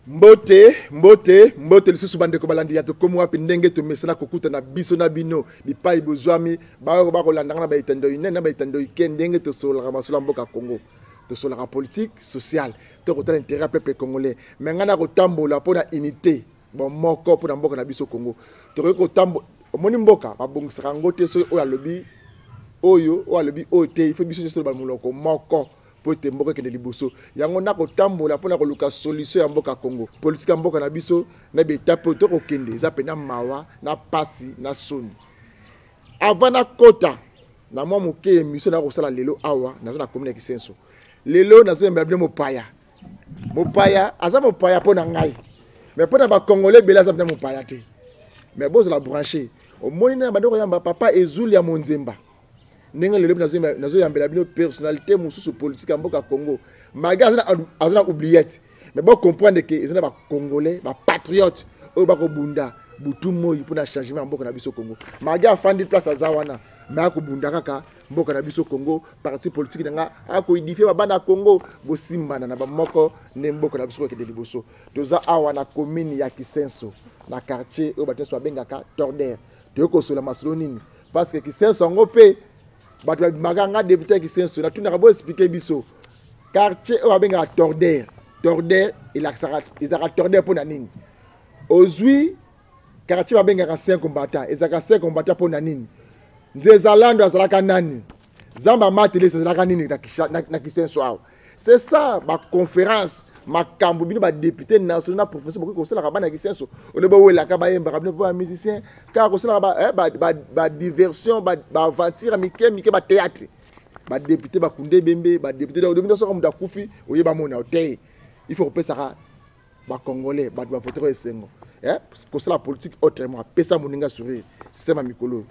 mbote lisusu bandeko balandi ya tokomo wapi ndenge tomesana kokuta na biso na bino bipai bozwami bakolandanga na baitando ine na baitando ike ndenge tosolaka masolo mboka Congo tosolaka politique sociale tokotala intérêt peuple congolais mais ngana kotambola mpona unité bon moko mpona mboka na biso Congo tokoki kotambola omoni mboka babongisaka ngo te soki oyo alobi oyo te ifo biso nyonso toloba moloko moko po ete mboka ekende liboso yango nakotambola mpona koluka solution ya mboka Congo politique ya mboka na biso na betape oyo tokokende eza mpe na mawa na pasi na soni avant nakota na mwa moke émission nakosala lelo awa naza na commune ya Kisenso lelo nazoyembela bino mopaya aza mopaya mpo na ngai mais mpo na bacongolais ebele aza mpena mopaya te mais bozala branché omoni na bandeko yamba papa ezuli ya monzemba ndenge lelo nazoyambela bino personnalité mosusu politique ya mboka Congo maga aza na oubliette mais bon comprendre que ezana ba congolais ba patriote oyo bakobunda butu moi mpona changement ya mboka na biso Congo maga afandi place aza wana mais akobunda kaka mboka na biso Congo parti politique nanga akoidifie babana Congo bosimbana na bamoko ne mboka na biso kokende liboso toza awa na commune ya Kisenso na quartier oyo bateso babengaka Torder toyokosola masolo nini parce que Kisenso ngo pe bato maganga député Kisenso na tuna kabo expliquer biso quartier oyo babengaka Torder ezaka Torder mpona nini ozwi quartier babengaka 5 combattants ezaka 5 combattants mpona nini Nzezalando azalaka nani Zamba matele ezalaka nini na Kisenso awa c'est ça ma conférence makambo bino ba député national na professeur beaucoup kosala ka bana Kisenso ole bo wela ka ba yemba ka bino ba musicien ka kosala ba diversion ba aventure mike ba théâtre ba député ba kunde bembe ba député da domino so comme da kufi oyeba mona otey il faut repesa ba congolais ba voter esengo kosala politique autrement pesa moninga sourire système mikolo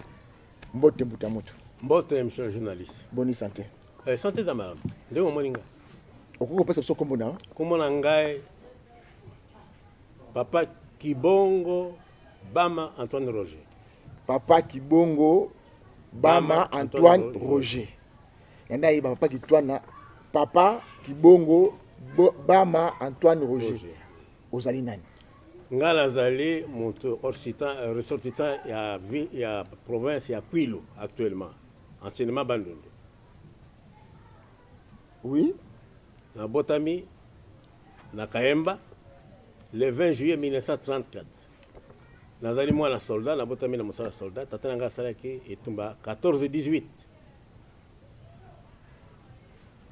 mbote mbuta moto mbote monsieur le journaliste bonne santé santé za madame ndenge moninga okoko pesa biso komona ngai papa Kibongo Bama Antoine Roger papa Kibongo Bama Antoine Roger yanda yiba papa Kibongo Bama Antoine Roger ozali nani nga nazali moto ressortissant ya province ya Kwilu actuellement enseignement Bandundu oui na botami na Kaemba le 20 juillet 1934 nazali mwana soldat na botami na mosala soldat tata nanga salaki etumba 14-18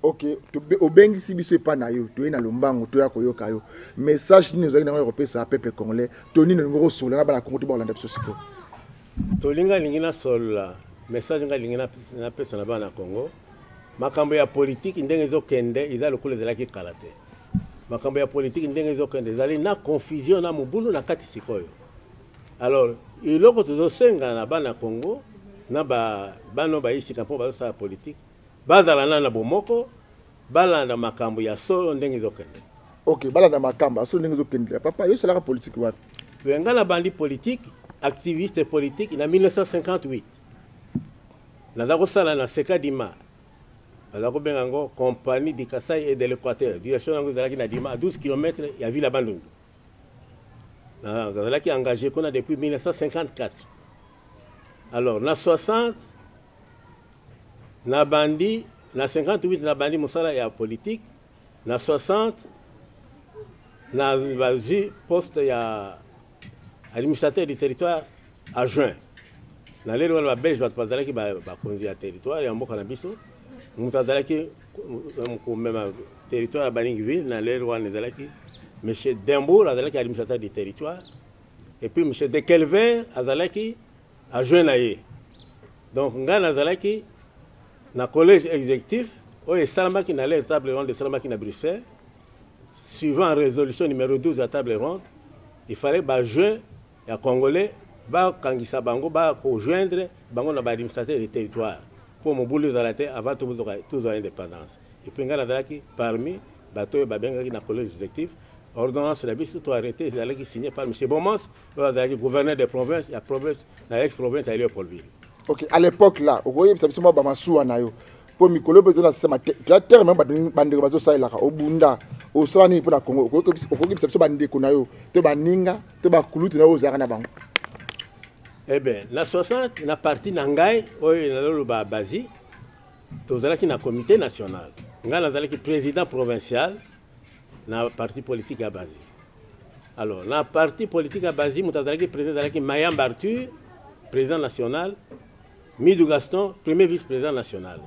ok obengisi biso epa na yo toye na lombango toya koyoka yo message nini ozali nango kopesa peuple congolais tonini olingi kosola na bana Congo to bakolanda biso siko tolinga lingi nasola message nga lingi napesa na bana Congo makambo ya politique ndenge ezokende eza lokola ezalaki kala te makambo ya politique ndenge ezokende ezali na confusion na mobulu na kati sikoyo alors iloko tozosenga na bana Congo na bano bayisika mpo bazosala politique bazala na bomoko balanda makambo ya solo ndenge ezokende ok balanda makambo ya solo ndenge ezokende papa yo salaka politique wapi wenga na bandi politique activiste politique na 1958 naza kosala na Sekadima alors bengango compagnie du Kasaï et de l'Équateur direction yango ezalaki na Dima à 12 km ya ville Bandundu nazalaki engagé qu'on a depuis 1954 alors na 60 na bandi na 58 na bandi mosala ya politique na 60 na bazi poste ya administrateur du territoire adjoint na lelo ba belge bazalaki ba konzi ya territoire ya mboka na biso mutazalaki ko même territoire Baningville na lelo wana ezalaki monsieur Dembour azalaki administrateur du territoire et puis monsieur de Kelver azalaki adjoint na ye donc ngana azalaki na collège exécutif oyo esalamaki na leur table ronde esalamaki na Bruxelles suivant résolution numéro 12 à table ronde il fallait bajoint ya congolais bakangisa bango bakojoindre bango na baadministrateur du territoire pour mobulu ezala te avant tous indépendance et puis nga nazalaki parmi bato oyo babengaki na collège exécutif ordonnance na biso to arrêté ezalaki signé par monsieur Bomans oyo azalaki gouverneur de province ya province na ex-province ya Léopoldville. Ok, à l'époque là, au voyez, ça me bamasuwa na yo. Pour mikolo bezo na système terre même bandeko bazo sailaka obunda osala nini mpona Congo okokebisa biso bandeko na yo to baninga to bakulutu na yo ozalaka na bango? Eh bien, na 60 na parti na ngai oyo naloloba bazi tozalaki na comité national. Ngai nazalaki président provincial na parti politique ya bazi. Alors, na parti politique ya bazi moto azalaki président azalaki Mayamba Arthur, président national, Midou Gaston, premier vice-président national.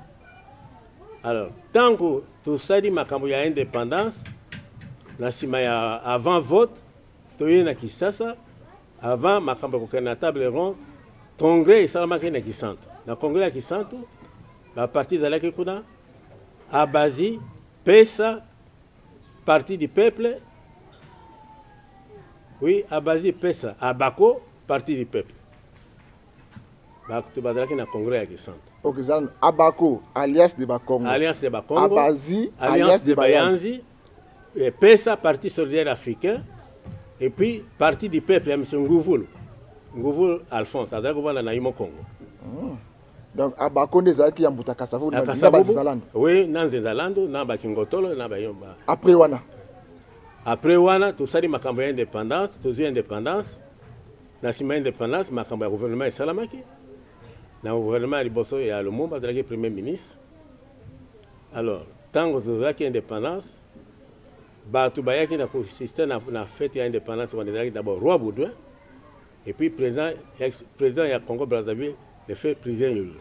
Alors, tant que tosali makambo ya indépendance na sima ya avant vote toye na Kisasa avant makambo ko na table ronde congrès esalamaki na Kisantu. Na congrès ya Kisantu ba parti zalaki kuna Abazi, Pesa, parti du peuple. Oui, Abazi, Pesa, Abako, parti du peuple. Bakto bazalaki na congrès ya Kisantu. Ok, zan Abako, Alliance de Bakongo. Alliance de Bakongo. Abazi, Alliance de Bayanzi. Et PESA, Parti solidaire africain. Et puis, Parti du peuple, M. Ngouvoul. Ngouvoul Alphonse, à Zagouvana Naïmo Congo. Donc, Abako, des qui ont bouta Kassavou, oui, Nanze Zalando, Namba Kingotolo, Namba Yomba. Après Wana. Après Wana, tout ça, Makambo indépendance, tout ça indépendance. Nasima indépendance, Makambo gouvernement Salamaki. Dans le gouvernement Liboso, il y a le Lumumba, le premier ministre. Alors, tant que vous avez indépendance, Batu Bayaki n'a consisté dans la fête d'indépendance, on est d'abord roi Baudouin, et puis président du Congo-Brazzaville, le fait président Yulu.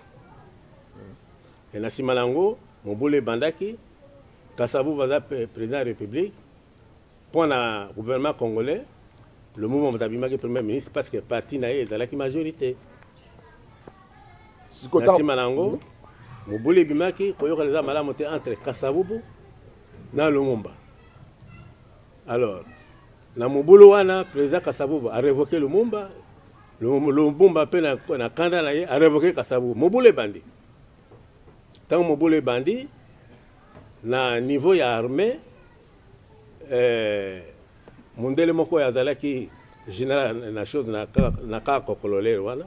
Et Nasima Lango, Moboule Bandaki, Kassabou Baza, président de la République, pour le gouvernement congolais, le mouvement Motabimaki, premier ministre, parce que le parti naïe est la majorité. Nasima Lango, Moboule Bimaki, Koyoka les Amalamoté entre Kassavubu et Lumumba. Alors, na Moboule Wana, président Kassavubu a révoqué Lumumba. Lumumba a révoqué Kassavubu. Moboule Bandi. Tant que Moboule Bandi, na niveau ya armée, Mundele Moko Yazalaki, général na chose na Kokolole Wana.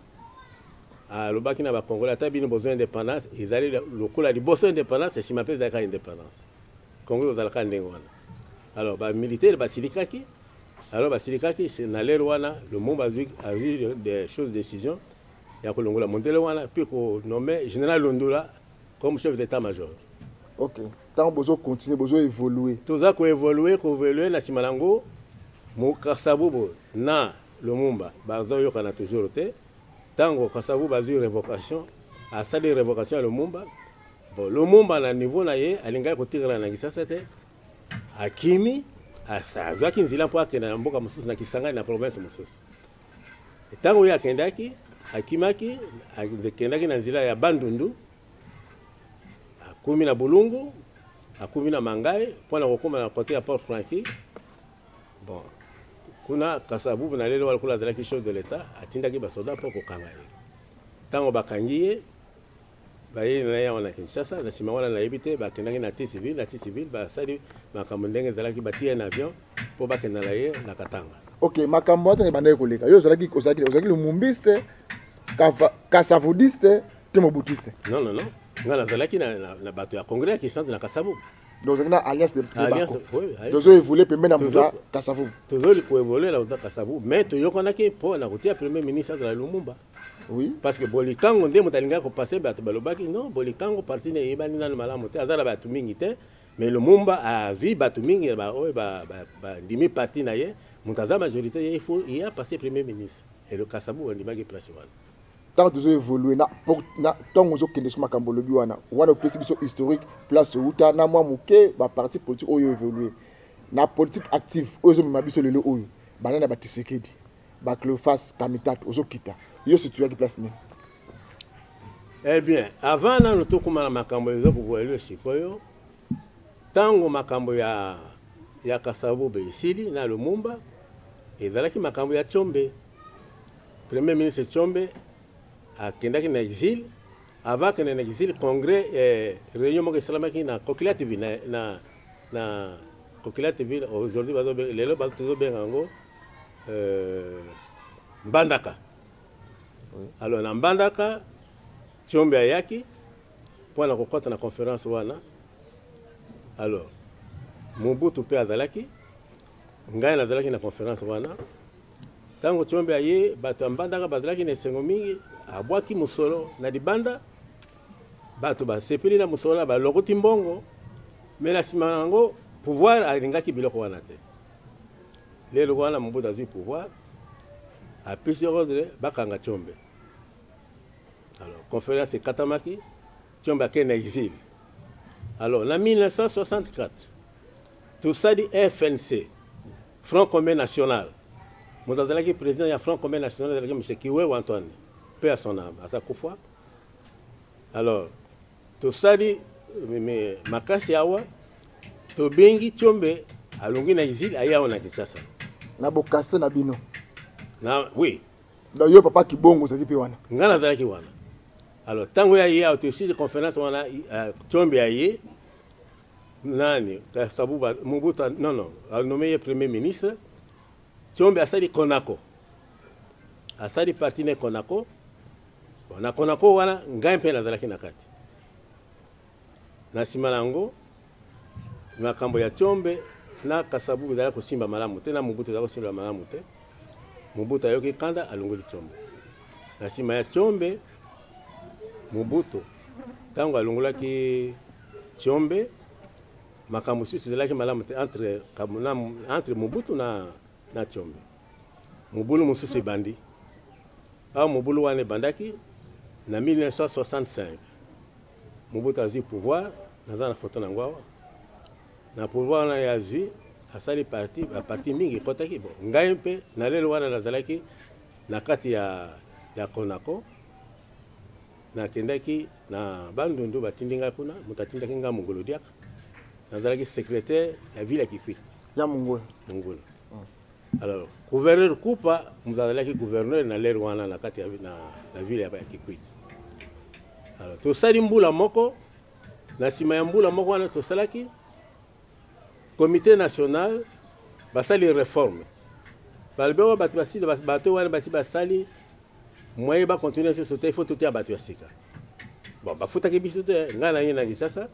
Le Baki na Congolais, il a besoin d'indépendance. Ils allaient le coup là, besoin d'indépendance, et si ma paix indépendance. Congo aux Alcan Nengoana. Alors, les militaires, les Silikaki, alors les Silikaki, c'est dans l'air le monde a vu des choses, décisions. Il y a Kolongola Mondelwana, puis qu'on nommait général Londola comme chef d'état-major. Ok. Tant besoin de continuer, besoin d'évoluer. Tout ça, qu'on évolue, na Simalango, Moukasabou, na Lumumba, Bazo Yokana toujours été. Tango Kassavou a eu révocation, a sali révocation à Lumumba. Bon, Lumumba à niveau naie, à l'inga côté de la Nangisa c'était à Kimi, à ça, doit qu'il y ait un point qui n'a pas de Kisanga dans la province de Moussous. Et tango ya Kendaki, à Kimaki, à Kendaki Nanzila ya Bandundu, à Kumi na Bulungu, à Kumi na Mangai, pour la recommander à côté à Port-Franqui. Bon. Kuna Kassabou na lelo walakula zalaki chose de l'état atindaki basoda pour kokanga ye tango bakangiye baye na ya wana Kinshasa na sima wana na yebite bakendaki na civil basali makambo ndenge zalaki batie na avion pour bakenda na ye na Katanga. Ok, makambo ata banaye koleka yo zalaki le mumbiste kassavoudiste te mobutiste. Non ngana zalaki na bato ya congrès qui sont na Kassabou. Donc, il y a alliance de alliance, oui. Nous avons évolué pour mettre en Kassavou. Toujours il faut évoluer là Kassavou. Mais tu y connais pour la route premier ministre de la Lumumba. Oui. Parce que Bolikango on dit mutalinga ko passer ba balobaki non Bolikango parti ne yebani na malamu te azala ba tumingi te mais Lumumba a vu ba tumingi ba dimi parti na ye mutaza majorité il y a passé premier ministre et le Kassavou on dit maki place wana. Tant que vous évoluez, tant que vous avez des makambolobi wana, wana précision historique, place où ta na moi mouké, ba parti politique oyo évolué. Na politique active, oyo mabiso lelo oyo, banana ba Tshisekedi, ba Cleophas Kamitat, ozo kita. Yo situé qui place ni. Eh bien, avant na nous kuma na makambo ezo ko évoluer sikoyo, tango makambo ya Kassavou be isili na Lumumba, ezalaki makambo ya Tshombe. Premier ministre Tshombe a kendaki na exil avant que na exil congrès réunion mo salamaki na Kokila TV na Kokila TV aujourd'hui bazo lelo bazo bengango Mbandaka. Alors na Mbandaka Tshombe ayaki pour na kokota na conférence wana. Alors Mobutu mpe azalaki ngai nazalaki na conférence wana ntango Tshombe aye bato ya mbandaka bazalaki na esengo mingi abwaki mosolo na libanda bato basepeli na mosolo balokoti mbongo me na nsima yango pouvoir alingaki biloko wana te lelo wana Mobutu azwi pouvoir apesi ordre bakanga Tshombe. Alors conférence ekatamaki Tshombe akende na exil. Alors en 1964 tosali FNC Front Commun National. Moto azalaki président ya Front Commun National azalaki M. Kiwewe Antoine, paix à son âme, aza kufa. Alors tosali makasi awa tobengi Tshombe alongi na exil ayawa na Kinshasa. Na bokaste na bino. Na oui. Donc yo papa Kibongo zaki pe wana. Ngana azalaki wana. Alors tango ya ye autosi de conférence wana Tshombe aye nani Sabuba Mobutu non a nommé premier ministre. Tshombe asali Konako. Asali parti ne Konako. Bon na Konako wana ngai mpe nazalaki na kati. Na nsima nango makambo ya Tshombe na Kasabubu ezalaki kosimba malamu te na Mobutu ezalaki kosimba malamu te. Mobutu ayoki kanda alongoli Tshombe. Na nsima ya Tshombe Mobutu tango alongolaki Tshombe makambo susu ezalaki malamu te entre Mobutu na Tshombe. Mobulu mosusu ebandi. Awa mobulu wana ebandaki na 1965. Mobutu azwi pouvoir, naza na foto nango awa. Na pouvoir wana ya azwi asali parti mingi ekotaki bon. Ngai mpe na lelo wana nazalaki na kati ya Konako. Nakendaki na Bandundu batindi ngai kuna, moto atindaki ngai Mongolo Diaka. Nazalaki secrétaire ya ville ya Kikwit. Ya Mongolo. Mongolo. Alors, gouverneur Kupa, muzalaki gouverneur na lelo wana na kati ya na ville ya Kikwit. Alors, tosali mbula moko, na nsima ya mbula moko wana tosalaki comité national basali réforme. Balbewa bato basili bato wana basali moyen ba continuer ce sauter il faut tout abattre ya sika. Bon, bafutaki biso te nga na ye na Kinshasa.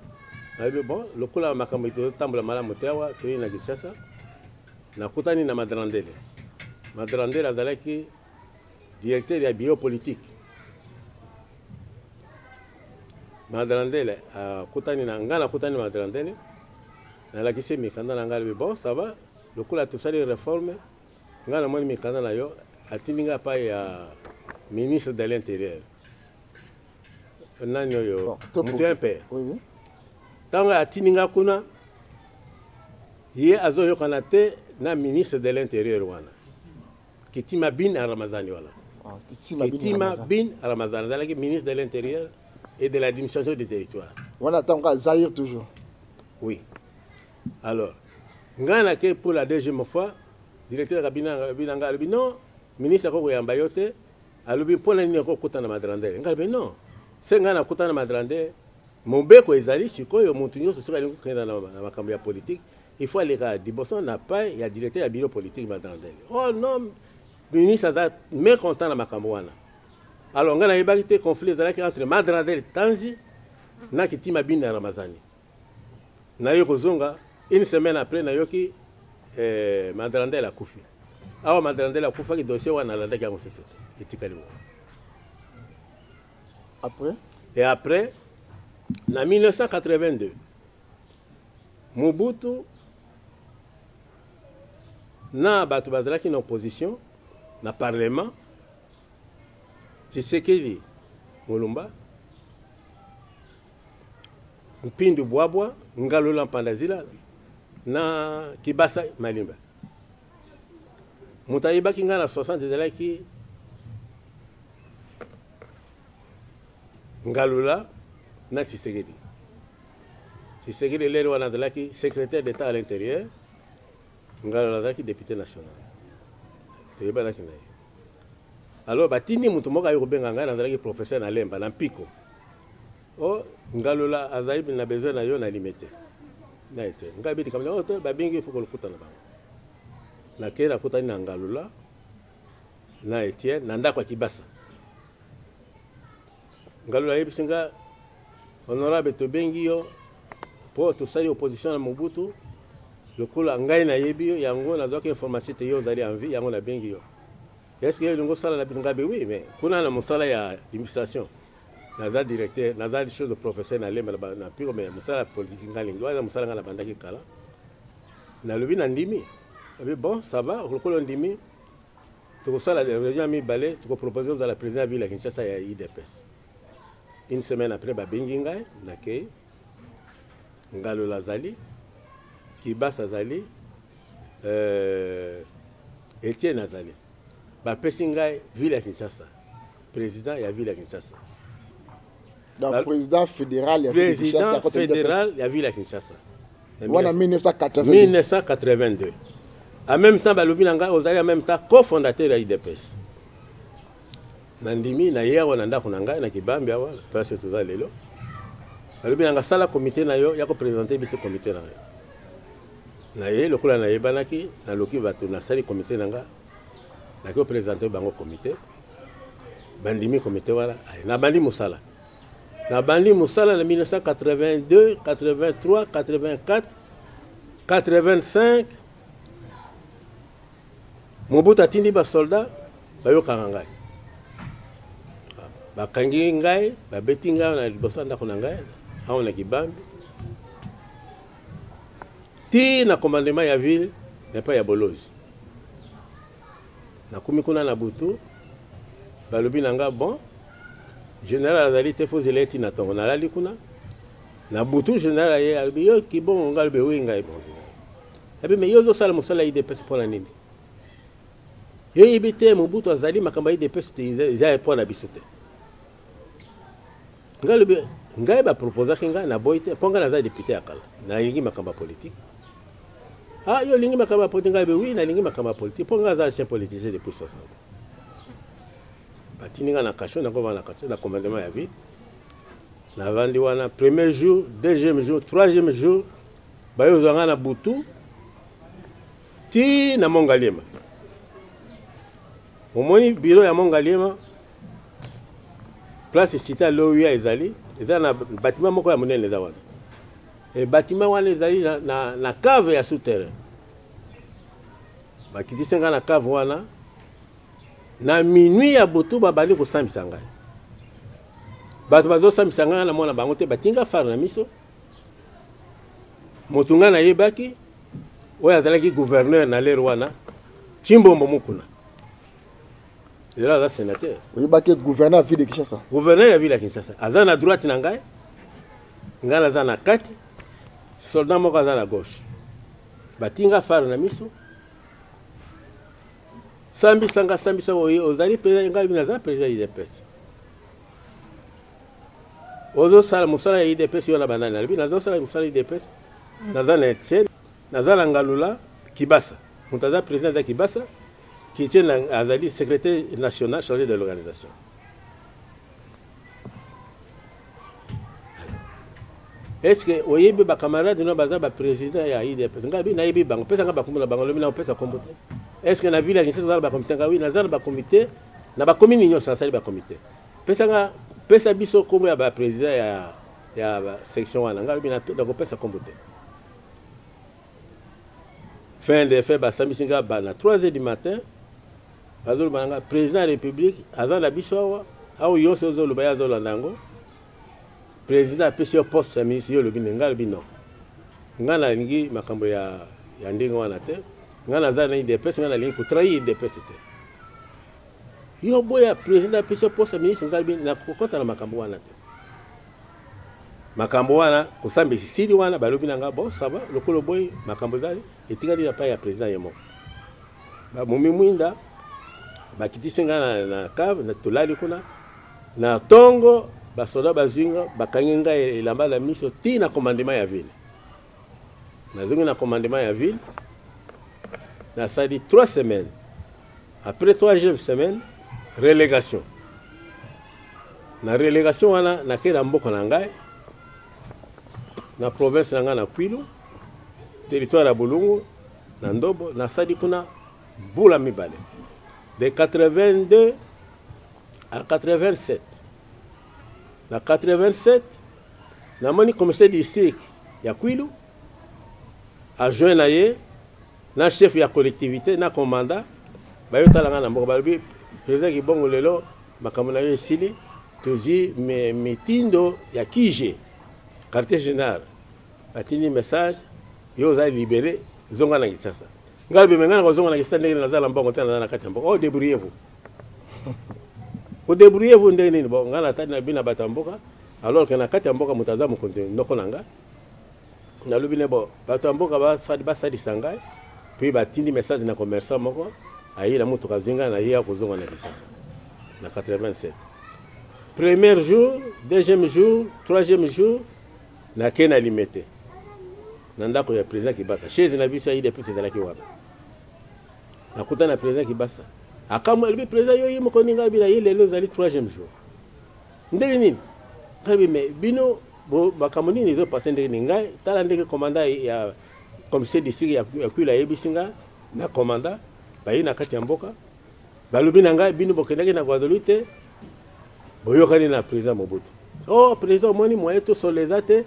Bon, lokola makambo tambola malamu te awa toye na Kinshasa. Nakutani na Madrandele. Madrandele azalaki directeur ya bureau politique. Madrandele kutani na nga nakutani Madrandele. Nalakisi mikanda na ngali bon ça va. Lokola tosali réforme nga na moni mikanda na yo atindinga pa ya ministre de l'Intérieur. Nani yo mutempe. Oui. Tanga atindinga kuna ye azoyokana te na ministre de l'Intérieur wana. Kitima Bin Ramazani wala. Kitima Bin Ramazani zalaki ministre de l'Intérieur et de l'administration du territoire. Wana tanga Zaïre toujours. Oui. Alors, ngana ke pour la deuxième fois, directeur Kabinanga alobi non, ministre ko yamba yote, alobi pona nini ko kutana Madrandele. Ngalbe non. Se ngana kutana Madrandele, mobeko ezali sikoyo mutu nyonso soka lingo kenda na makambo ya politique. Il faut aller à Diboson n'a pas il y a directeur ya bureau politique Madrandele. Oh non, ministre a mécontent na makambo wana. Alors ngana yebaki te conflit ezalaki entre Madrandele Tanzi na Kitima Bin Ramazani. Na yo kozonga une semaine après na yoki Madrandele akufi. Awa Madrandele akufa ki dossier wana landaki yango société. Etikali wana. Après? Et après, en 1982, Mobutu na batu bazalaki na opposition na parlement Tshisekedi Mulumba Mpindu Bwabwa Ngalola Mpandazila na Kibasa Malimba. Mutayibaki nga na 60 ezalaki Ngalola na Tshisekedi. Tshisekedi lelo wana azalaki secrétaire d'État à l'intérieur. Ngalola azalaki député national. Toyebanaki na ye. Alors batindi mutu moko ayo kobenga ngai nazalaki professeur na Lemba na Mpiko. Oh Ngalola azali na besoin na yo na limité. Na ete ngai biti kamela oto babingi fuko lokuta na bango. Na kera kutani na Ngalola na Etienne na ndako ya Kibasa. Ngalola yebisinga honorable tobengi yo pour tosali opposition na Mobutu lokola ngai na yebi yo yango nazwaki information te yo ozali en vie yango nabengi yo est-ce que lingo sala na bingabe oui mais kuna na mosala ya administration naza directeur naza chose de professeur na lemba na pire mais mosala politique ngalingi waza mosala ngana bandaki kala na lobi na ndimi abi bon ça va lokola ndimi tokosala réunion mibale tokoproposer ozala président ya ville ya Kinshasa ya IDPS une semaine après babengi ngai nakei ngalo lazali Kibasa azali Etienne azali bapesi ngai ville ya Kinshasa président ya ville ya Kinshasa donc président fédéral ya ville ya Kinshasa wana 1982 en même temps balobi na ngai ozali en même temps cofondateur ya IDPS na ndimi na ye awa na ndako na ngai na kibambi awa place toza lelo balobi na ngai sala comité na yo ya koprésenter biso comité na yo na ye lokola na yebanaki naloki bato nasali comité na nga naki oprésenter bango comité bandimi comité wana nabandi mosala na 1982 83 84 85 Mobutu atindi basoldat bayokanga ngai bakangi ngai babeti ngai na liboso ya ndako na ngai awa na kibambi ti na commandement ya ville nepa ya Bolozi nakumi kuna na butu balobi na nga bon général azali te fo zeleti na tongo nalali kuna na butu général ye alobi yo kibongo ngai alobi wi ngai bon ebi me yo ozosala mosala ya IDPS mpona nini yo yebi te Mobutu azali makambo ya IDPS te eza mpona biso te ngai alobi ngai baproposaki ngai na boyi te mpo ngai naza député ya kala nalingi makambo ya politique ah yo lingi makambo ya politique ngai oui nalingi makambo ya politique mpo ngai aza ancien politicien depuis 60 batini ngai na kasho nakovana na kasho na commandement ya ville navandi wana premier jour deuxième jour troisième jour bayozwa ngai na butu ti na Mongaliema omoni bureau ya Mongaliema place cité loya ezali eza na bâtiment moko ya monene eza wana et bâtiment wana ezali na cave ya souterrain bakitisi ngai na cave wana na minuit ya butu babali kosambisa ngai bato bazosambisa ngai na mona bango te batinga fare na miso motu ngai nayebaki oyo azalaki gouverneur na lere wana Chimbombo Mukuna aza sénateur oyebaki gouverneur ya ville ya Kinshasa gouverneur ya ville ya Kinshasa aza na droite na ngai ngai naza na kati soldat moko aza na gauche batinga fare na miso sambisa ozali président ngai naza président ya IDPS ozosala mosala ya IDPS yo na bandani nalobi nazosala mosala ya IDPS naza na Etienne naza na Ngalula Kibasa moto aza président ya Kibasa qui tient azali secrétaire national chargé de l'organisation. Est-ce que oyebi ba camarade no baza ba président ya IDPS ngabi na yebi bango pesa ngaba kumula bango lomi na pesa kombote est-ce que na ville ya Kinshasa ba comité ngawi na zala ba comité na ba commune nyonso na sali ba comité pesa biso komo ya ba président ya ba section wana ngabi na to pesa kombote fin de fait ba samisinga ba na 3h du matin azolo banga président de la République azala biso awo yose ozolo ba yazolo nango président apesi yo poste ya ministre yo lobi nga lobi non nga nalingi makambo ya ndenge wana te nga naza na IDPS nga nalingi kotrahir IDPS te yo boya président apesi yo poste ya ministre nga lobi nakokota na makambo wana te makambo wana kosambisi sili wana balobi na nga bon ça va lokolo boy makambo zali etikali na pa ya président yemo bamomi mwinda bakitisi nga na cave na tolali kuna na tongo basoda bazinga bakangi ngai elamba la miso ti na commandement ya ville nazongi na commandement ya ville na sali 3 semaines après 3e semaine relégation na relégation wana nakenda mboko na ngai na province na ngai na Kwilu territoire ya Bulungu na Ndobo na sali kuna bula mibale de 82 à 87 na 87 na moni commissaire district ya Kwilu adjoint na ye na chef ya collectivité na commandant bayotalanga na mboka balobi président Kibongo lelo makambo na yo esili tozwi mitindo ya kije quartier général batindi message yo oza libéré zonga na Kinshasa ngai bimengana ko zonga na Kinshasa ndenge nazala mbongo te na kati ya mboka oh débrouillez-vous ko débrouillez-vous ndenge nini bon ngana tani na bina batamboka alors que na kati ya mboka mutaza mokonte ndoko nanga na lobi ne bo batamboka ba sadisa ngai puis batindi message na commerçant moko ayi na mutuka zinga na ya kozonga na Kinshasa na 87 premier jour deuxième jour troisième jour na kena limité na ndako ya président Kibasa chaise na biso ide plus ezalaki wana nakuta na président Kibasa akamwe le président yo yimo koninga bila ile lelo zali 3e jour ndenge nini kabi me bino bo bakamoni nizo passer ndenge ngai tala ndenge commandant ya commissaire district ya kwila yebisinga na commandant bayi na kati ya mboka balobi na ngai bino bokendaki na Guadeloupe boyokani na président Mobutu oh président moni moyen to solezate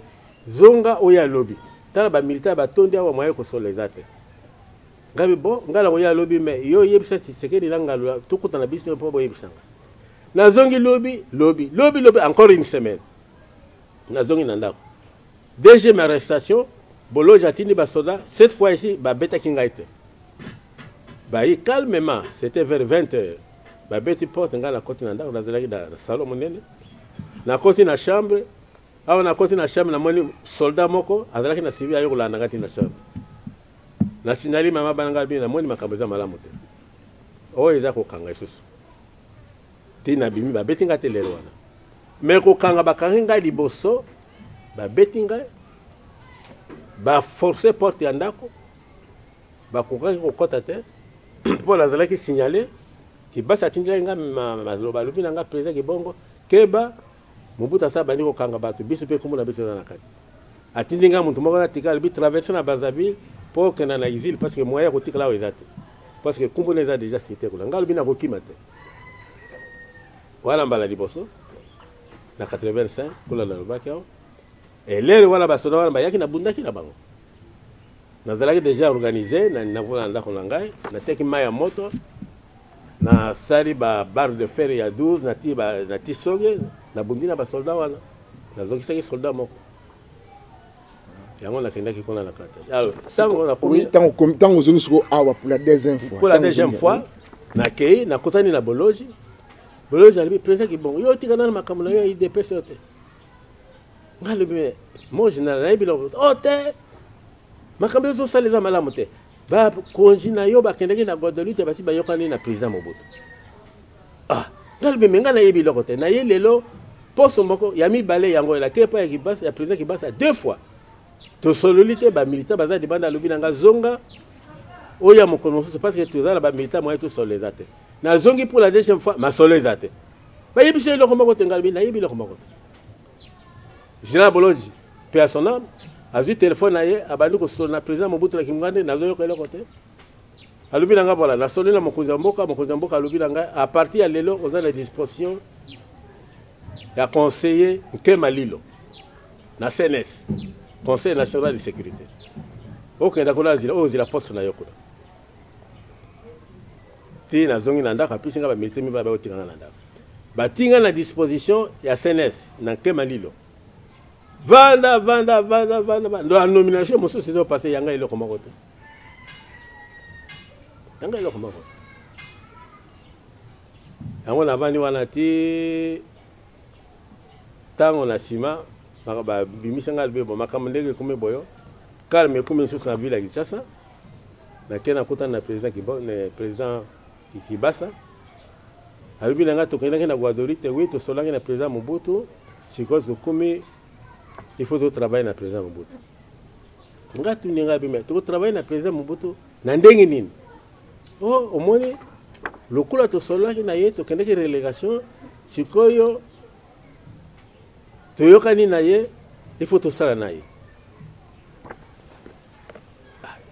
zonga oya lobby tala ba militaire batondi awa moyen ko solezate ngabi bon ngala oya lobby me yo yebisa Tshisekedi langa tukuta na biso po boyebisanga na zongi lobby encore une semaine na zongi na ndako deuxième arrestation bolo jatini ba soda cette fois ici ba beta kingaite ba yi calmement c'était vers 20h ba beti porte ngala koti na ndako nazalaki na salon monene na koti na chambre awa na koti na chambre na moni soldat moko azalaki na sivi ayo kolanda ngati na chambre na sinali mama bananga bi na moni makambo za malamu te o eza ko kanga isusu tina bimi ba beti ngate lelo wana me ko kanga bakanga liboso ba beti ngai ba forcer porte ya ndako ba kokaki ko kota te pour azalaki signaler ki basa tindela nga maloba lobi na nga président Kibongo keba Mobutu asa bandi ko kanga bato biso pe komona biso na kati atindi nga muntu moko na tikala bi traverser na Brazzaville pour que na exil parce que moyen ko tikala ezate parce que kumbo les a déjà cité ko nga lobi na ko kimate wala mbala liboso na 85 kula na lobaka et l'air wala basoda wala bayaki na bundaki na bango nazalaki déjà organisé na vola ndako na ngai na teki maya moto na sali ba barre de fer ya 12 na ti soge na bundina ba soldat wana na zokisaki soldat moko yango na kendaki kona na kata alors tango na premier tango zongi siko awa pour la deuxième fois na kei na kotani na boloji alibi président Kibongo yo tika na makambo na yo IDPS yote ngalobi mo général na ibilo oh te makambo zo saleza malamu te ba konji na yo bakendaki na Guadeloupe basi bayokani na président Mobutu ah ngalobi menga na yebi lokote na ye lelo poso moko ya mibale yango la kepa ya Kibasa ya président Kibasa 2 fois to sololité ba militaire baza dibanda lobi nanga zonga oya mokono so parce que tozala ba militaire moyen to solezate na zongi pour la deuxième fois ma solezate ba yebise loko moko tengalbi na yebi loko moko général Boloji pe à son âme a vu téléphone aye abandi ko sona président Mobutu la kimngande na zoyo ko lokote alobi nanga voilà na solela mokonzi mboka alobi nanga à partir ya lelo on a la disposition ya conseiller Nkema Lilo na CNS Conseil national de sécurité ok ndakola zila poste na yokola ti na zongi na ndaka pisinga ba militaire mi ba otinga na ndaka batinga na disposition ya CNS na Nkema Lilo vanda ndo nomination mosusu c'est passé yanga iloko moko te yanga iloko moko yango na vandi wana ti tango na sima ba bimisanga albebo makambo ndenge kome boyo calme comme une na ville ya Kinshasa na kena kutana na président Kibongo ne président Kibasa alobi nanga tokendaki na Guadeloupe oui to solangi na président Mobutu sikozo kumi il faut travailler na président Mobutu ngatu ninga bime to travailler na président Mobutu na ndenge nini oh omoni lokula to solangi na ye tokendaki relégation sikoyo toyokani na ye il faut to sala na ye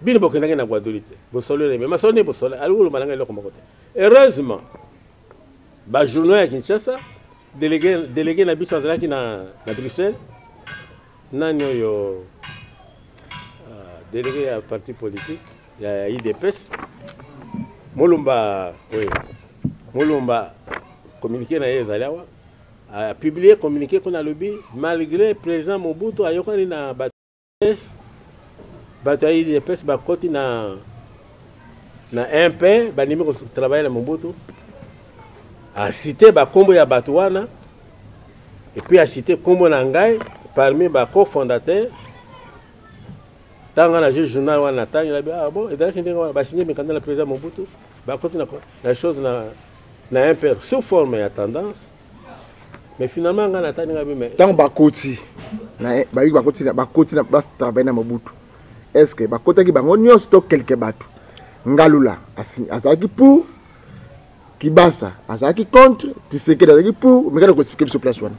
bino bokendaki na Guadeloupe bo solole mais masone bo solole alulo malanga iloko makote heureusement ba journal ya Kinshasa délégué na biso azalaki na Bruxelles nani oyo délégué à parti politique, il y a IDPS. Molumba, oui. Molumba, communiqué na Yezalawa, a publié communiqué qu'on a lobby, malgré le président Mobutu, a yokani na bataille IDPS, bakoti na MP, banimi ko travailler na Mobutu, a cité bakombo ya Batouana, et puis a cité Kombo Nangai, parmi les cofondateurs. Tant qu'on a joué le journal, on attend, il a dit, ah bon, et d'ailleurs, on va signer, mais quand le président Mobutu, la chose n'a un peu sous forme et à tendance. Mais finalement, on attend, il a dit, mais. Tant que Bakoti na bas travailler na Mobutu. Est-ce que Bakota qui bango nyos to quelque batu. Ngalula azaki pour Kibasa azaki contre, Tshisekedi azaki pour, mais quand on explique sur place one.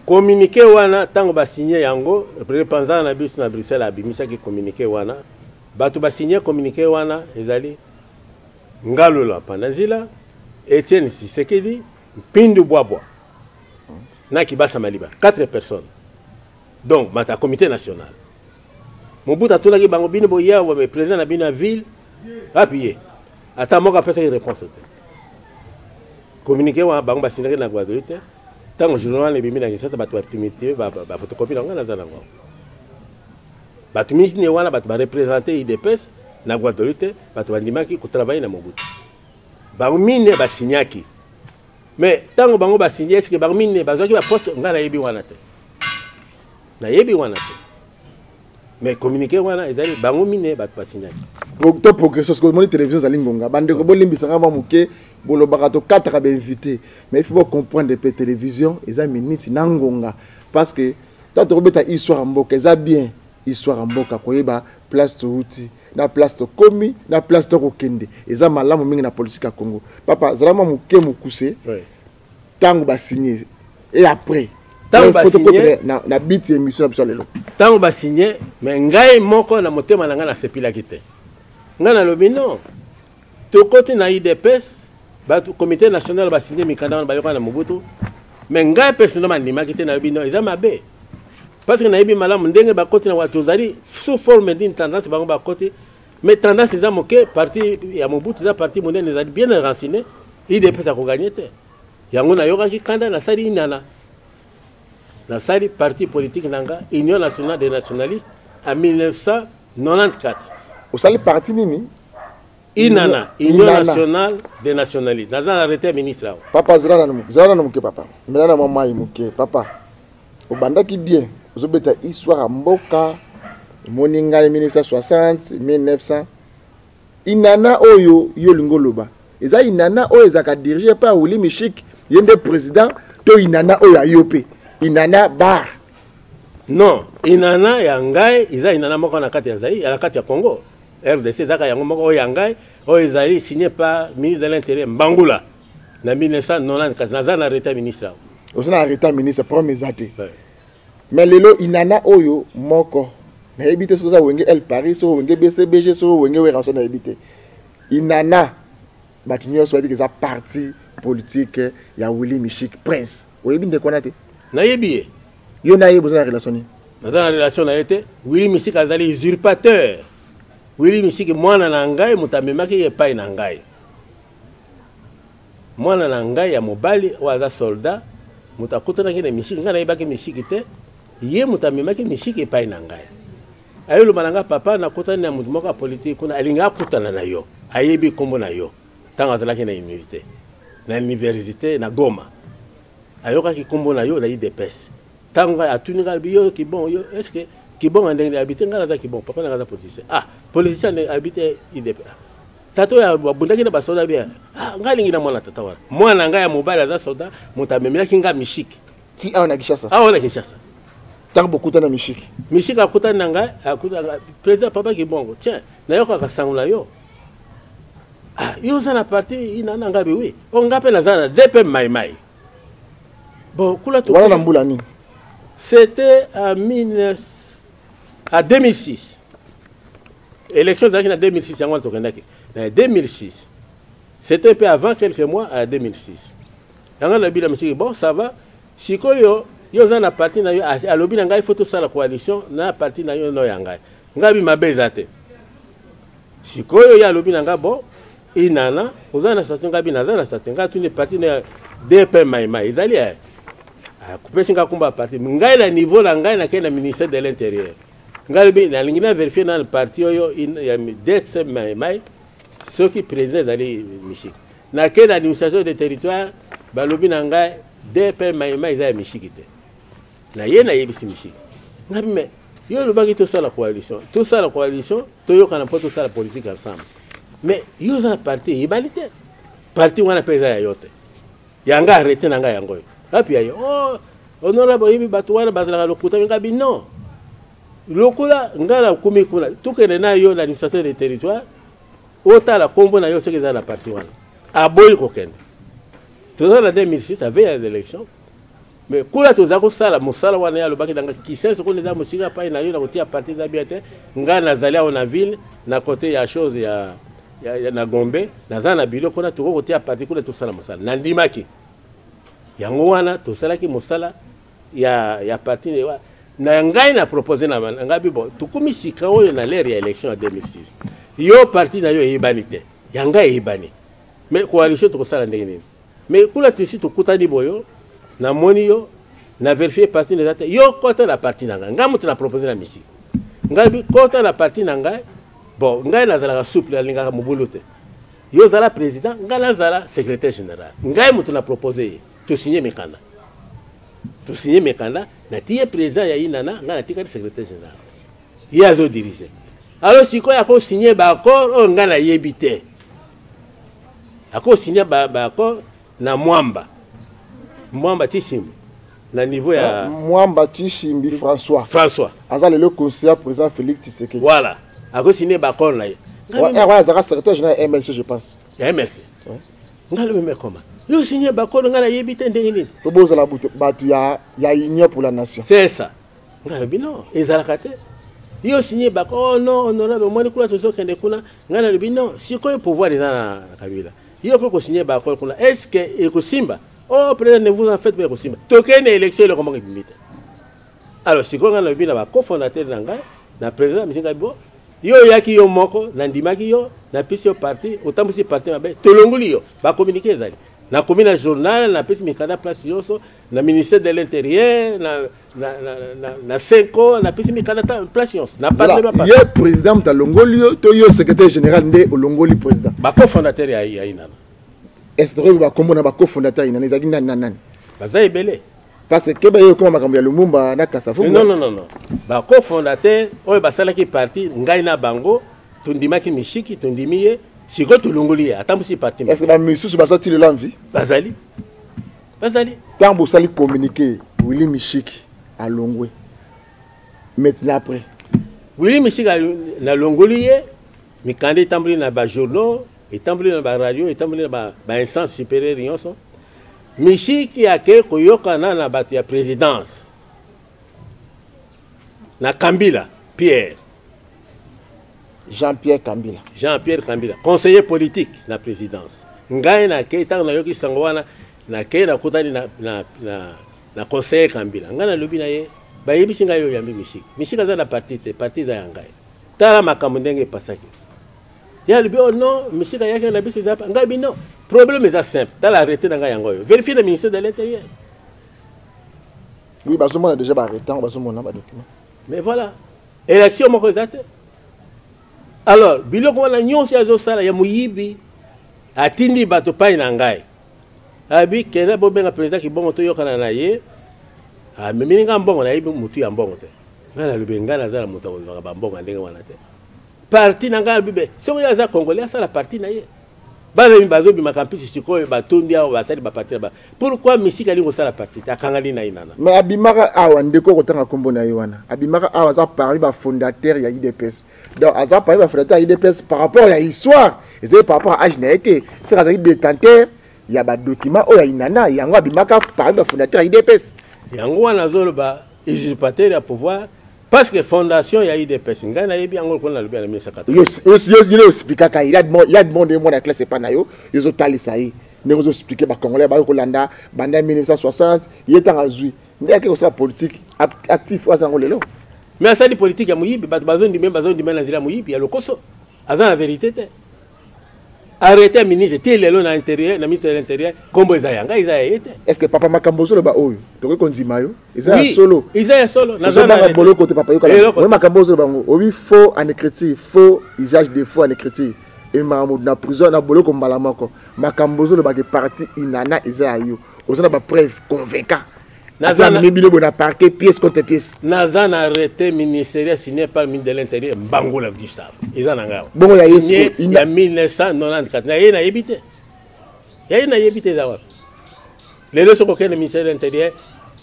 Communiqué wana tango ba signé yango représentant na biso na Bruxelles abimisa ki communiqué wana batu ba signé communiqué wana ezali Ngalula Panazila Etienne Tshisekedi Pindu Bwabwa na Kibasa Maliba 4 personnes donc mata comité national Mobutu atula ki bango bino boya wa président na bino na ville appuyé ata moka pesa ki réponse communiqué wana bango ba signé na Guadeloupe. Tant que je journal les bimina qui ça va être timide va photocopie dans la zone encore batumini ne wana ba représenter IDPS na Guadeloupe ba bandimaki ko travailler na Mobutu ba mine ba signaki mais tant que bango ba signer est-ce que ba mine ba zoki ba poste ngala yebi wana te na yebi wana te mais communiquer wana ezali bango mine ba signaki donc to progression ce que mon télévision za lingonga bande ko bolimbisa ngaba muke bolo bakato 4 ba invité mais il faut comprendre des télévision eza minute nangonga parce que tant to beta histoire mboka eza bien histoire mboka koyeba place to uti na place to komi na place to kokende eza malamu mingi na politique ya Congo papa zalama muke mukuse tango ba signer et après tango ba signer na bit émission absolument tango ba signer mais ngai moko na motema na nga na sepila kite nga na lobi non to côté na IDPS le comité national va signer mikanda ba yokana Mobutu mais ngai personnellement ni makite na bino eza mabe parce que na yebi malamu ndenge ba côté na watu zali sous forme d'une tendance ba côté mais tendance eza moke parti ya Mobutu eza parti monene eza bien renseigné IDPS a ko gagner te yango na yoka ki kanda na sali inana na sali parti politique nanga Union nationale des nationalistes en 1994 au sali parti nini Inana, Union nationale des nationalistes. Dans l'arrêté ministre. Papa, zara na muke papa. Mena na mama muke papa. Obanda ki bien. Ozobeta histoire mboka. Moninga 1960, 1900. Inana oyo yo lingoloba. Eza inana oyo ezaka dirigé par Willy Michik, yende président to inana oyo ayope. Inana ba. Non, inana ya ngai, eza inana moko na kati ya Zaïre, ya kati ya Congo. RDC zaka yango moko oyangai oyezali signé par ministre de l'Intérieur Mbangula na 1994 naza na arrêté ministre osana arrêté ministre premier zate mais lelo inana oyo moko na ebité so za wenge El Paris so wenge BCBG so wenge we ranso na ebité inana batinyo so bi za parti politique ya Willy Michik Prince oyebi nde konate na yebi yo na yebi za relation ni na relation na été Willy Michik azali usurpateur Willy Michik mwana na ngai mutamemaki epai na ngai mwana na ngai ya mobali waza soldat mutakutana kile Michik ngana ibaki Michik te ye mutamemaki Michik epai na ngai ayulu mananga papa na kutana na muzimoka politique kuna alinga kutana na yo ayebi kombo na yo tanga zalaki na université na Goma ayoka ki kombo na yo la IDPS tanga atuninga biyo ki bon yo est-ce que qui bon ndenge habité ngala za ki bon papa ngala politicien politicien habité IDPS tato ya bundaki na basoda bien ngali ngina mwana tata wana mwana nga ya mobile za soda mutamemela kinga Michik ti aona Kinshasa aona Kinshasa tango bokutana Michik akutana nga akutana président papa ki bongo tiens na yo ka sangula yo yo za na parti ina nga oui on ngape na za DP mai bon kula to wala na mbula ni c'était en 2006 élection en 2006 en 2006 c'était un peu avant quelques mois à 2006 dans le bilan monsieur bon ça va sikoyo yo za na parti na yo alobi na ngai photo ça la coalition na parti na yo no yangai ngabi mabezate sikoyo ya lobi nanga bo inana ozana statut ngabi nazana statut ngatu ni parti na DP Maïmaï izali kupesi nga kumba parti ngai na niveau la ngai na kena ministère de l'intérieur ngai bi na lingina vérifier na parti oyo ya DP Maïmaï ceux qui président zali mishiki na kena administration de territoire balobi na ngai DP Maïmaï izali mishiki te na yena yebisi mishiki ngabi me yo lobaki tout ça la coalition toyoka na po tout ça la politique ensemble mais yo za parti ibalite parti wana pesa ya yote yanga arrêté nanga yango api ayo oh honorable yibi batu wana bazala lokuta ngabi non lokula ngala kumi kuna tukene na yo l'administrateur des territoires ota la kombo na yo ce que za la parti wana aboyi kokende tout ça la 2006 avait les élections mais kula toza ko sala musala wana ya lobaki danga kisenso ko neza musika pa na yo na kotia parti za biate ngana zalia ona ville na côté ya chose ya na Gombe na zana bilo kona tuko kotia parti kula tosala musala na ndimaki yango wana tosalaki musala ya parti na ngai na proposer na ngabi bo tukumi sika oyo na l'ère ya élection en 2006 yo parti na yo ebanite yanga ebani mais coalition tokosala ndenge nini mais kula tusi tukutani boyo na moni yo na vérifier parti na date yo kota la parti na ngai mutu na proposer na misi ngabi kota la parti na ngai bon ngai na zala souple alinga mubulute yo zala président ngai na zala secrétaire général ngai mutu na proposer to signer mekanda na tie président ya inana ngai na tika secrétaire général ya zo diriger alors siko ya ko signer ba accord o ngai na yebite ako signer ba accord na Mwamba Tishimbi na niveau ya Mwamba Tishimbi François azali le conseiller président Félix Tshisekedi voilà ako signer ba accord na ye ouais zaka secrétaire général MLC je pense ya MLC ngalo meme koma yo signer ba accord ngala yebite ndenge nini to boza la batu ya union pour la nation c'est ça ngalo bino ezalaka te yo signer ba accord non honorable moni kula tozo kende kuna ngala le bino siko pouvoir na Kabila yo faut signer ba accord kuna est-ce que ekosimba oh président ne vous en faites pas possible token élection le comment limite alors si qu'on a le bien ba cofondateur nanga na président Misinga Bo yo yaki yo moko na ndimaki yo na pisi yo parti otambusi parti mabe tolonguli yo ba communiquer ezali na commune journal na pisi mikanda place yoso na ministère de l'intérieur na Senko na pisi mikanda place yoso na parti ba ye président talongoli yo to yo secrétaire général nde olongoli président ba cofondateur ya inana est-ce que vous avez un cofondateur il y a des nanan baza belé parce que ba yo comme makambo ya Lumumba na Kasafu non ba cofondateur oyo basalaki parti ngai na bango tundimaki mishiki tundimiye siko tulunguli atambusi parti est-ce que ba misusu basati le l'envie bazali quand vous allez communiquer Willy Mishiki à Longwe maintenant après Willy Mishiki na longoliye mikande tambuli na ba journaux etambuli na ba radio etambuli na ba instance supérieure nyonso Mishiki yake koyokana na batu ya présidence na Kambila Jean-Pierre Kambila conseiller politique na présidence ngai na keita na yoki sangwana na keina kutani na conseiller Kambila ngana lobi na ye ba yebisi ngai yo yambi Mishiki za na parti za yangai tala makambo ndenge pasaki ya le bio non Mishiki yake na biso zapa ngai bino problème est simple dans l'arrêté dans yango vérifier le ministère de l'intérieur oui parce que moi déjà arrêté on va se montrer document mais voilà élection moko date alors biloko wana nyonso yazo sala ya muyibi atindi bato pai na ngai abi kena bo benga président ki bongo to yokana na ye mimi nga mbongo na yibi mutu ya mbongo te ngala lubenga na zala mutu wa ba mbongo ndenge wana te parti na ngai bibe so ya za congolais ça la parti na ye bazo bazo bi makampisi sikoyo batundi ao basali ba parti ba pourquoi Mishiki ali ngosala parti akangani na inana mais abimaka awa ndeko kotanga kombo na yiwana abimaka awa za parmi ba fondateur ya IDPS donc aza parmi ba fondateur ya IDPS par rapport à l'histoire et c'est par rapport à âge na yeke c'est ça qui détenteur ya ba document o ya inana yango abimaka parmi ba fondateur ya IDPS yango wana zoloba usurpateur ya pouvoir parce que fondation ya IDPS ngana yebi yango ko na lobi na 1914 yo expliquer ka il a demandé moi la classe pas na yo yo talisa yi mais vous expliquer ba congolais ba ko landa banda 1960 yeta ngazui ndeke ko sa politique actif wa zango lelo Mais ça, les politiques, il y a Mouyibi, bazon du même Nazira Mouyibi, il y a le Koso. Azan la vérité. Arrêtez, ministre, t'es le long à l'intérieur, le ministre de l'Intérieur, comme ils ont été. Est-ce que Papa Makambozo le baoyo? Tu vois qu'on dit Mayo? Ils ont solo. Ils ont solo. Ils ont un bolo côté Papa Yoka. Oui, Makambozo le baoyo. Oui, faux en écriture, faux usage de faux en écriture. Et Mahmoud na prison na bolo comme Balamako. Makambozo le baoyo parti inana ils ont eu. Ils ont des preuves convaincantes. Nazan a parqué pièce contre pièce. Nazan a arrêté ministériel signé par le ministre de l'Intérieur, Bangoula Gustave. Ils en ont bon, signé il y a 1994. Il y a évité. Il y a évité d'avoir. Les deux sont aucun ministère de l'Intérieur,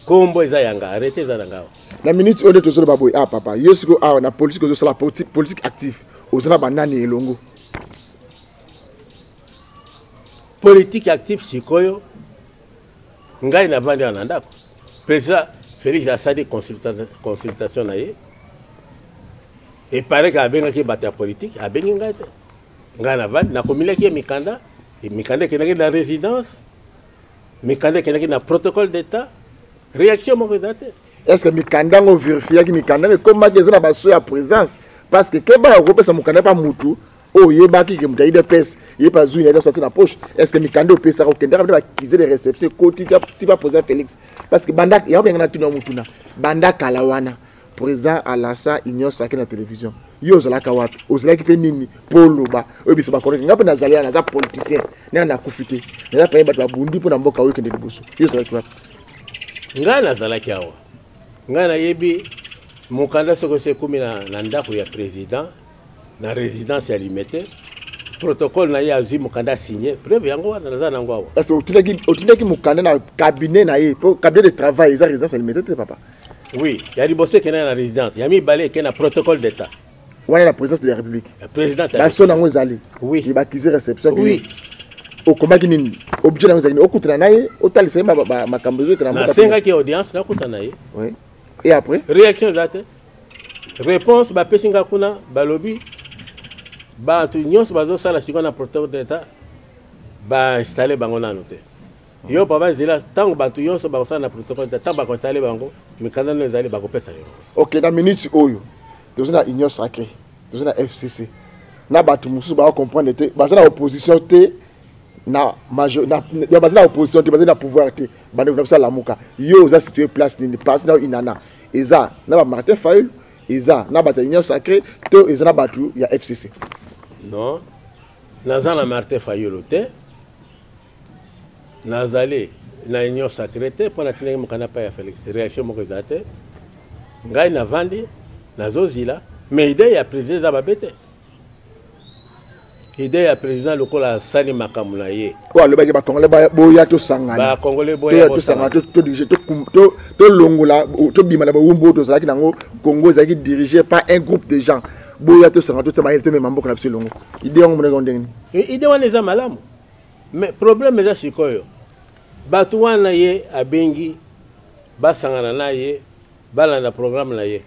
Combo Zayanga, arrêtez Zananga. La ministre de Tosolo Baboy, ah papa, Yosuko a la politique sur la politique active. Osana Banani et Longo. Politique active, Sikoyo, Ngai n'a vendu en Andako. Président Félix Assadi consultation naie. Et paraît qu'avec qui battu la politique, avec Nganavan, na commis qui est Mikanda, et Mikanda qui est la résidence, Mikanda qui est le protocole d'État. Réaction mon président. Est-ce que Mikanda a vérifié que Mikanda est comme magasin à la présidence? Parce que quand on repère ça, Mikanda pas moutou, oh il y a baki qui me dit des pièces. Il n'est pas joué, il est sorti dans la poche. Est-ce que Mikando peut s'arrêter? Il va acquiser les réceptions quotidiennes. Tu vas poser Félix. Parce que Banda, il y a un peu de Banda Kalawana, président Alassa, Ignon Sake dans la télévision. Yo Zala Kawat, Ozala qui fait Nini, Paul Loba, Obisoba Correct. Il n'y a pas d'Azalia, il y a un politicien, il y a un Koufité. Il y a un Bundi pour Namboka Weekend de Bosso. Yo Zala Kawat. Ngana Zala Kawa. Ngana Yebi, mon candidat se comme Nandako, il y a président, dans la résidence, il y a limité. Protocole na ya azu mukanda signé preuve yango na za nango parce que otinaki mukanda na cabinet na ye pour cabinet de travail ils a résidence limitée papa oui il y a riboste qui na résidence il y a mis balé qui na protocole d'état ouais la présidence de la république le président la son nango zali oui il va quitter réception oui au comment qui objet nango zali okutana na ye otalisa makambezo que na senga qui audience na kutana ye oui et après réaction date réponse ba pesinga kuna balobi ba tu nyonso bazo sala siko na protocole d'état ba installer bango na noté yo papa zela tango ba tu nyonso ba sala na protocole d'état ba ko installer bango mikanda no ezali ba ko pesa yo. OK na minute oyo tozo na union sacrée tozo na FCC na batu musu ba comprendre te ba na opposition te na major na ba na opposition te ba na pouvoir te ba na ça la muka yo za situé place ni place na inana eza na ba Martin Fayulu eza na ba union sacrée to eza na batu ya FCC. Non, Nazana Martin Fayulu te, Nazali, na union sacrée pour la tenir mon canapé à Félix. Réaction mon rédacteur. Ngai na vandi, nazozila, mais idée ya président Zababete. Idée ya président lokola Sani Makamuna ye. Wa le ba Congolais boya to sangana. Ba Congolais boya to sangana to diriger to longola to bima na ba wumbo to zaki nango Congo zaki dirigé par un groupe de gens. Boya to sangana to tsama te memambo kana psilongo. Idée on mona ndenge. Idée wana za malamu. Mais problème eza sikoyo. Batu wana ye abengi basangana na ye balanda programme na ye.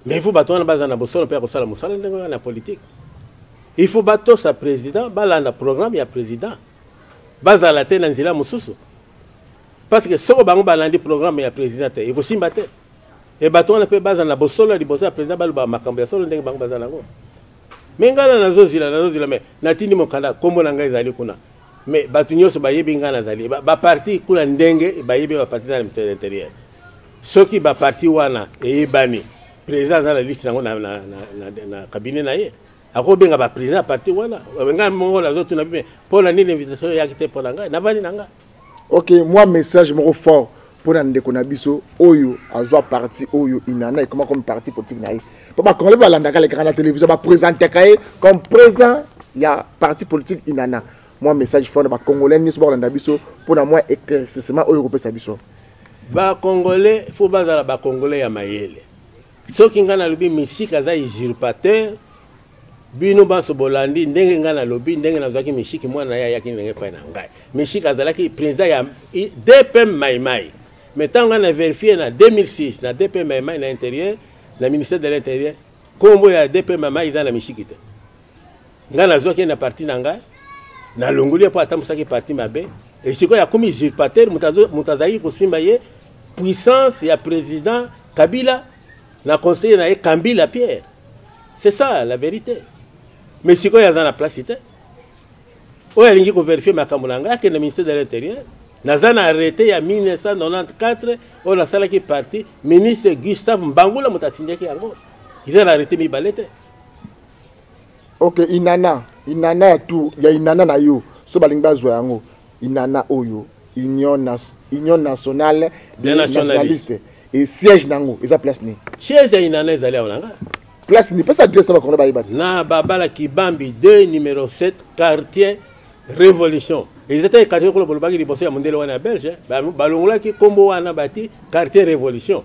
Mais il faut batu wana bazana bosolo pe ko sala musala ndenge na politique. Il faut battre sa président, balanda programme ya président. Bazala te nanzila mususu. Parce que soko bango balandi programme ya président te, il faut simbate. Et bato na pe bazana bosolo di bosa président baluba makambo ya solo ndenge bango bazana ngo. Mengana nazozila mais natindi mokanda kombo na ngai zali kuna. Mais batu nyoso bayebi ngana zali ba parti kuna ndenge bayebi ba parti na ministère de l'Intérieur. Soki ba parti wana eyebani président na la liste nango na cabinet na ye. Ako benga ba président parti wana benga mongo la zotu na bime pour la ni l'invitation ya kité pour nga na bani nanga. OK, moi message moko fort pour ndeko na biso oyo azwa parti oyo inana et comment comme parti politique na ye. Papa quand le balanda ka le kana télévision ba présenter kaé comme président ya parti politique inana. Moi message fort ba congolais ni so balanda biso pour na moi éclaircissement oyo ko pesa biso. Ba congolais faut bazala ba congolais ya mayele. Soki ngana lubi misika za usurpateur bino baso bolandi ndenge ngana lobi ndenge nazaki mishiki mwana ya yaki ndenge pa na ngai mishiki azalaki président ya DPM Maimai mais tant on a vérifié na 2006 na DPM Maimai na intérieur na ministère de l'Intérieur kombo ya DPM Maimai za na mishiki te ngana zoki na parti na ngai na longoli po atamusaki parti mabe et siko ya komi usurpateur mutazaki kosimba ye puissance ya président Kabila na conseiller na Kambi la Pierre. C'est ça la vérité. Mais si quoi y a dans la place c'était. Oh, il y a vérifier ma camulanga que le ministère de l'Intérieur. Nazana arrêté en 1994, on a salle qui est parti, ministre Gustave Mbangula Motasindia qui yango. Ils ont arrêté mi balete. OK, inana ya tout, il y a inana na yo. So balingba zo yango. Inana oyo, Union nationale des nationalistes et siège nango, eza place ni. Siège ya inana ezali onanga. Place ni pas ça adresse na kono ba ibati. Na babala Kibambi 2 numéro 7 quartier Révolution. Ils étaient quartier pour le bagage de bosser à Mondelo wana belge, balongola ki kombo wana bati quartier Révolution.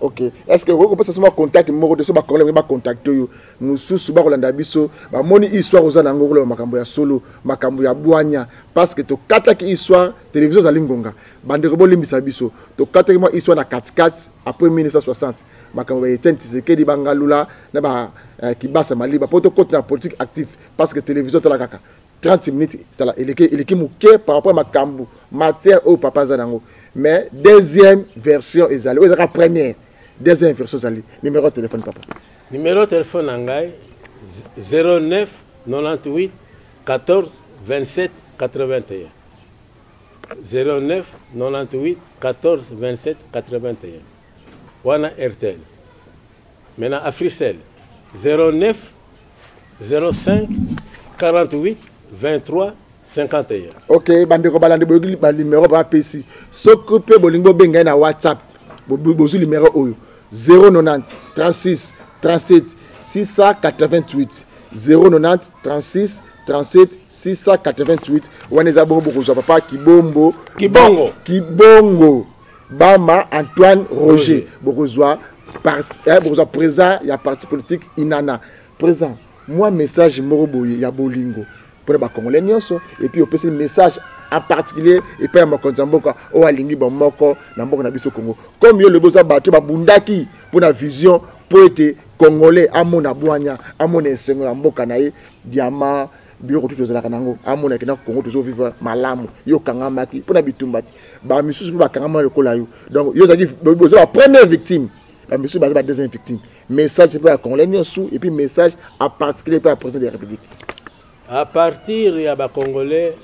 OK. Est-ce que vous pouvez seulement contacter mo de so ba collègue ba contacter yo mususu ba kolanda biso ba moni histoire ozana ngolo makambo ya solo makambo ya bwanya parce que to kata ki histoire télévision za lingonga bande ko limbisa biso to kata ki mo histoire na 4 après 1960 makambo ba Etienne Tshisekedi bangalula na ba Kibasa Maliba poto côté na politique active parce que télévision to la kaka 30 minutes tala eleki muke par rapport à makambo matière au papa zanango mais deuxième version ezali ou ezaka première deuxième version ezali numéro de téléphone papa numéro de téléphone nangai 09 98 14 27 81 09 98 14 27 81 wana RTL maintenant Africell 09 05 48 23 51. OK, bandeko balande boyokili ba numéro ba PC. S'occuper bolingo benga na WhatsApp. Bozu numéro oyo 090 36 37 688 090 36 37 688 waneza bongo bokozwa papa Kibongo Bama Antoine Roger bokozwa bokozwa président ya parti politique Inana présent moi message moko boye ya bolingo pour les Congolais et puis on peut un message en particulier et puis ma konzamboka o alingi ba moko na mboka na biso Congo comme yo le boza bato ba bundaki pour la vision pour être congolais amona bwanya amona esengo na mboka na ye diama biro tout ozala kanango amona kena Congo tozo vivre malamu yo kangamaki pour na bitumbati ba misusu ba kangama lokola yo donc yo zaki boza la première victime la misusu ba deuxième victime message pour les Congolais et puis message en particulier pour la président de la République. À partir de la Congolais,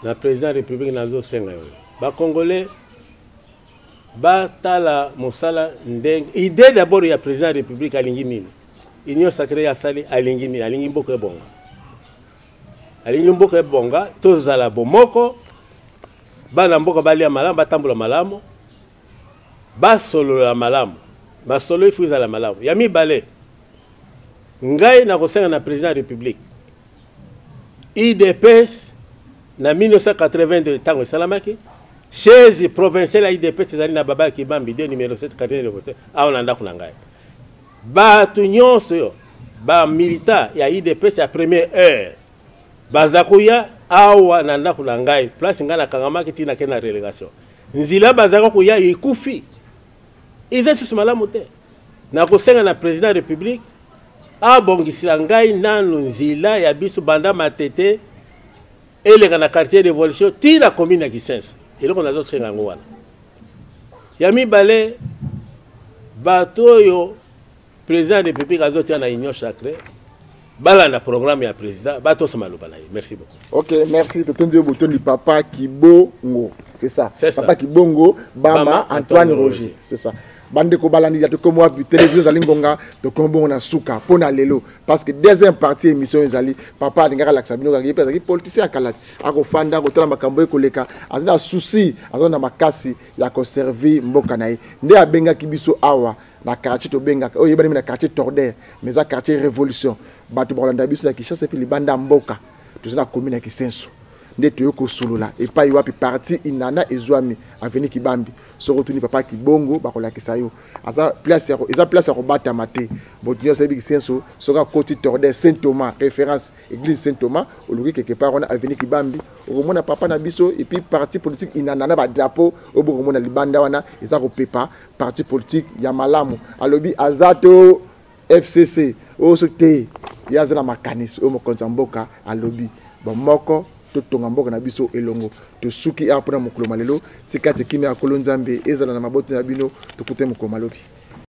le président de la République Nazo Senga, les Congolais, Batala Moussala Ndeng, idée d'abord il y a président de la République à Lingini, Union sacrée à Sali à Lingini, à Lingimboke Bonga. À Lingimboke Bonga, tous à la Bomoko, Balamboka Balia Malam, Batambola Malamo, Basolo la Malam, Basolo il faut à la Malam. Yami Balé, Ngai na Kosenga na président de la République. IDPS, en 1982, tango salamaki, chaise provinciale à IDPS, c'est na baba Kibambi 2 numéro 7 quartier de vote. Ah on anda kunangai. Ba tunyon so, ba milita ya IDPS à première heure. Bazakuya awa nanda kunangai, place ngana kangamaki tina kena relégation. Nzila bazakuya ikufi. Ils sont malamu te. Na kosenga na président de la République abongisila ngai nanu nzila ya biso banda matete eleka na quartier Révolution ti la commune ya Kisenso eloko nazo tsenga ngo wana ya mibale bato yo président de la République azotia na union sacrée balanda programme ya président bato somaloba na ye. Merci beaucoup. OK, merci totondi bouton du papa Kibongo, c'est ça. Papa Kibongo Bama Antoine Roger, c'est ça. Bande ko balandi ya to comme wa télévision za lingonga to kombo na suka pona lelo parce que deuxième partie émission ezali papa ngaka laksa bino ngaki pesa ki politicien kalati ako fanda ko tala makambo ekoleka azina souci azona makasi ya ko servir mboka na ye nde abenga kibiso awa na quartier to benga o yebani na quartier Torder mais za quartier Révolution bato bolanda biso na Kinshasa pe libanda mboka to zina commune ya Kisenso nde to yoko solola et pas wapi parti Inana ezwami avenue Kibambi so retourner papa Kibongo bakola kisayo asa place ya robata maté botinyo sebi Kisenso soka côté Torder Saint Thomas référence église Saint Thomas oloki quelque part on a avenue Kibambi omona papa na biso et puis parti politique Inana na ba drapeau obomona libanda wana eza ko pepa parti politique ya malamu alobi azato FCC osote yazana makanisi o mokonza mboka alobi bomoko tonga mboka na biso elongo to suki apona mokolo malelo tikate kimi akolo nzambe ezala na maboti na bino to kute mokolo malobi.